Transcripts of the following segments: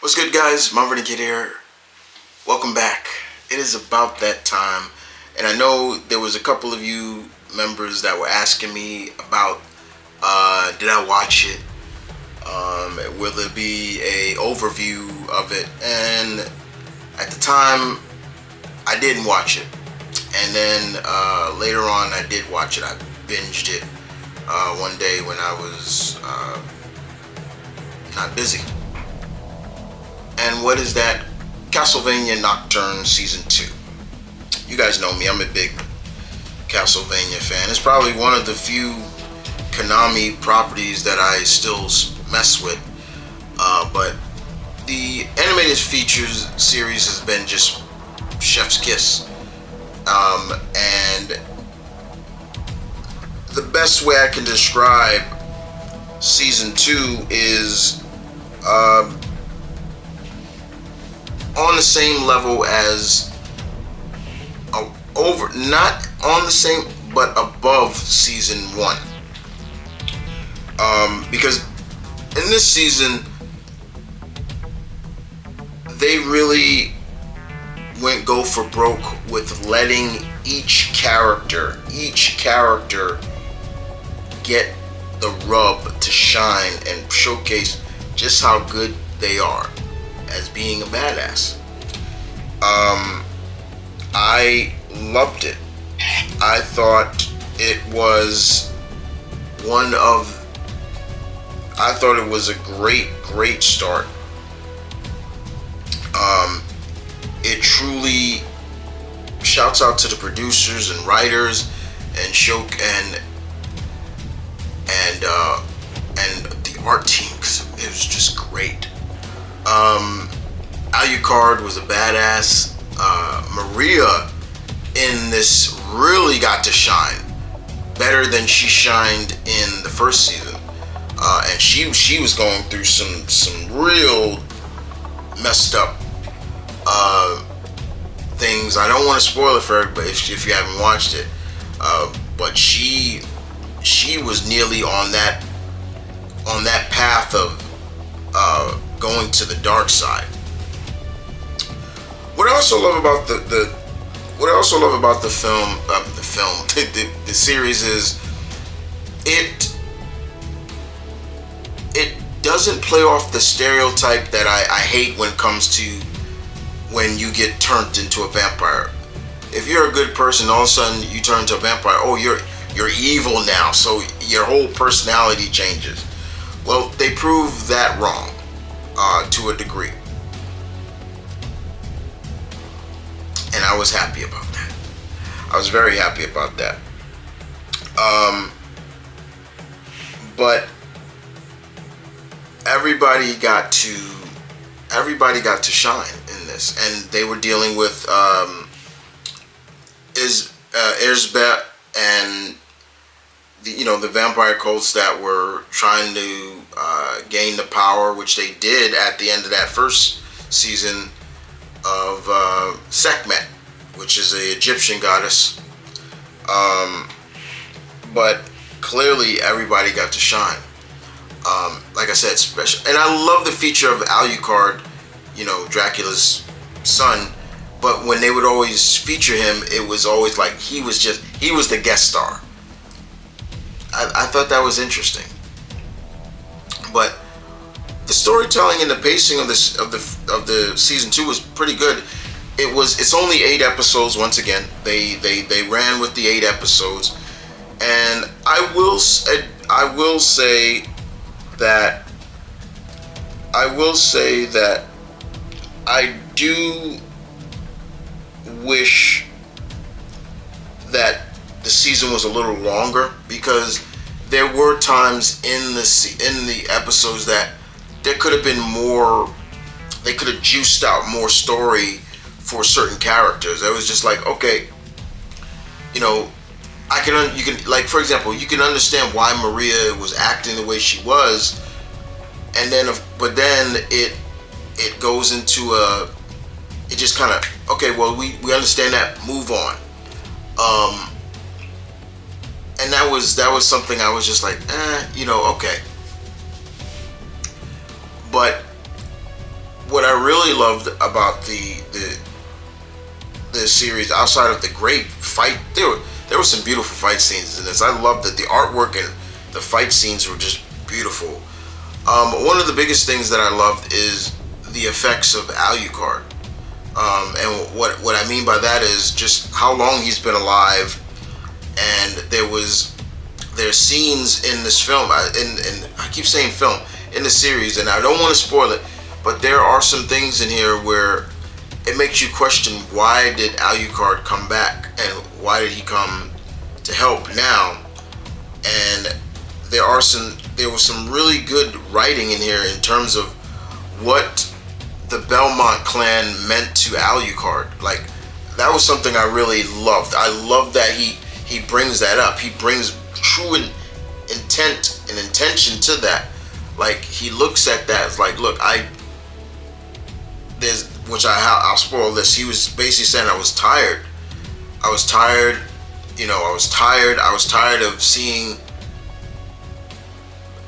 What's good, guys? M.V.K here. Welcome back. It is about that time, and I know there was a couple of you members that were asking me about did I watch it? Will there be a overview of it? And at the time, I didn't watch it, and then later on, I did watch it. I binged it one day when I was not busy. And what is that? Castlevania Nocturne Season 2. You guys know me, I'm a big Castlevania fan. It's probably one of the few Konami properties that I still mess with. But the animated features series has been just chef's kiss. And the best way I can describe Season 2 is on the same level as not on the same, but above Season 1. Because in this season, they really went go for broke with letting each character get the rub to shine and showcase just how good they are as being a badass. I loved it. I thought it was a great start. It truly shouts out to the producers and writers and the art team, because it was just great. Alucard was a badass. Maria in this really got to shine better than she shined in the first season, and she was going through some real messed up things. I don't want to spoil it for everybody if you haven't watched it, but she was nearly on that path of going to the dark side. What I also love about the the series is it doesn't play off the stereotype that I hate when it comes to when you get turned into a vampire. If you're a good person, all of a sudden you turn into a vampire. Oh, you're evil now, so your whole personality changes. Well, they prove that wrong to a degree. And I was happy about that. I was very happy about that. But everybody got to shine in this, and they were dealing with Isbeth and the vampire cults that were trying to gain the power, which they did at the end of that first season of Sekhmet, which is an Egyptian goddess. But clearly everybody got to shine. Like I said, special. And I love the feature of Alucard, Dracula's son. But when they would always feature him, it was always like he was the guest star. I thought that was interesting. But the storytelling and the pacing of the season 2 was pretty good. It's only 8 episodes. Once again, they ran with the 8 episodes, and I will say that I do wish that the season was a little longer, because there were times in the episodes that there could have been more. They could have juiced out more story for certain characters. It was just like, okay, you can like, for example, you can understand why Maria was acting the way she was, and then but then it goes into it just kind of, okay, well, we understand that, move on. And that was something I was just like, okay. But what I really loved about the series, outside of the great fight, there were some beautiful fight scenes in this. I loved that the artwork and the fight scenes were just beautiful. One of the biggest things that I loved is the effects of Alucard. And what I mean by that is just how long he's been alive. And there's scenes in this film, and I keep saying film, in the series, and I don't want to spoil it, but there are some things in here where it makes you question, why did Alucard come back, and why did he come to help now? And there was some really good writing in here in terms of what the Belmont clan meant to Alucard. Like, that was something I really loved. I love that he brings that up. He brings true intent and intention to that. Like, he looks at that as like, look, I'll spoil this. He was basically saying, I was tired. I was tired of seeing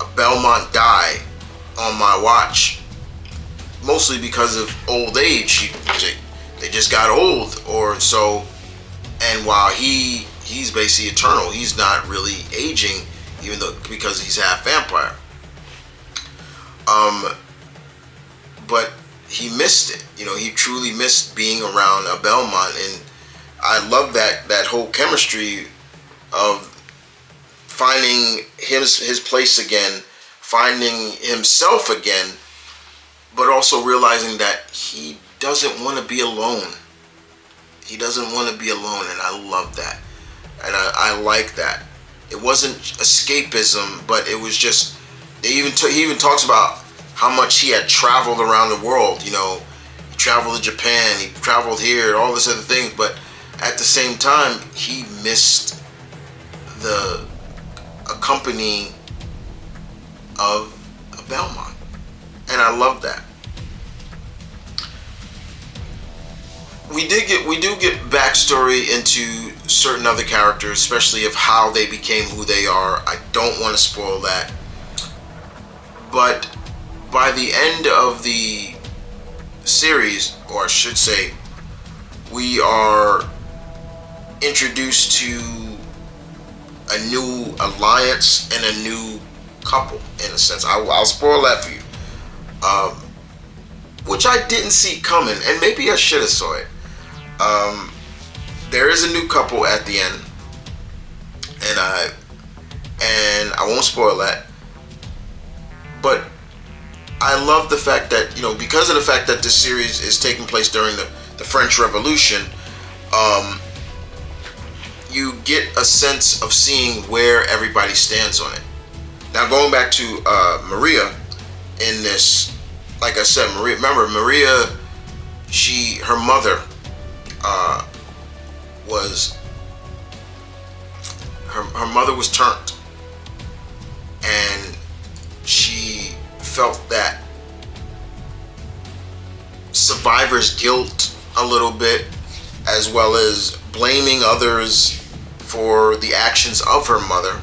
a Belmont die on my watch, mostly because of old age. They just got old, or so. And while he's basically eternal, he's not really aging, even though, because he's half vampire. But he missed it. He truly missed being around a Belmont, and I love that whole chemistry of finding his place again, finding himself again, but also realizing that he doesn't want to be alone. He doesn't want to be alone, and I love that. And I like that. It wasn't escapism, but it was just, he even talks about how much he had traveled around the world. He traveled to Japan, he traveled here, all this other things, but at the same time, he missed the accompanying of a Belmont. And I love that. We do get backstory into certain other characters, especially of how they became who they are. I don't want to spoil that. But by the end of the series, or I should say, we are introduced to a new alliance and a new couple, in a sense. I'll spoil that for you. Which I didn't see coming, and maybe I should have saw it. There is a new couple at the end, and I won't spoil that. But I love the fact that, because of the fact that this series is taking place during the French Revolution, you get a sense of seeing where everybody stands on it. Now, going back to Maria in this, like I said, Maria, her mother her mother was turned, and she felt that survivor's guilt a little bit, as well as blaming others for the actions of her mother,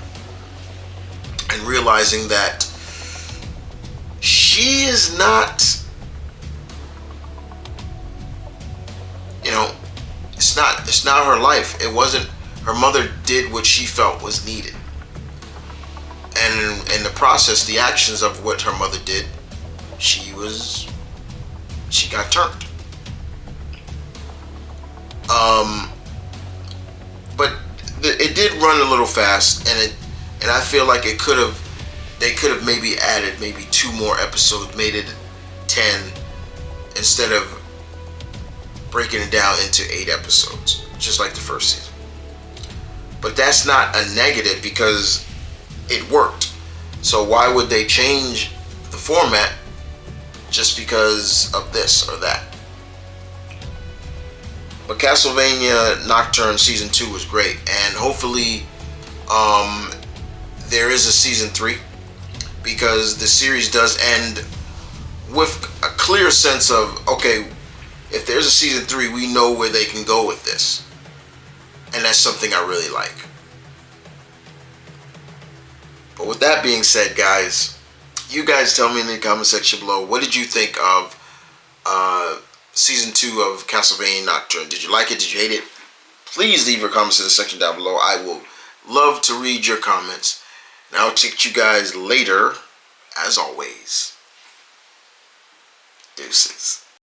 and realizing that she is not, it's not her life. It wasn't, her mother did what she felt was needed. And in the process, the actions of what her mother did, she got turned. But it did run a little fast, and I feel like they could have maybe added maybe 2 more episodes, made it 10, instead of breaking it down into 8 episodes, just like the first season. But that's not a negative, because it worked. So why would they change the format just because of this or that? But Castlevania Nocturne Season 2 was great, and hopefully there is a Season 3, because the series does end with a clear sense of, okay, if there's a Season 3, we know where they can go with this. And that's something I really like. But with that being said, guys, you guys tell me in the comment section below, what did you think of season 2 of Castlevania Nocturne. Did you like it? Did you hate it? Please leave your comments in the section down below. I will love to read your comments. And I'll check you guys later, as always. Deuces.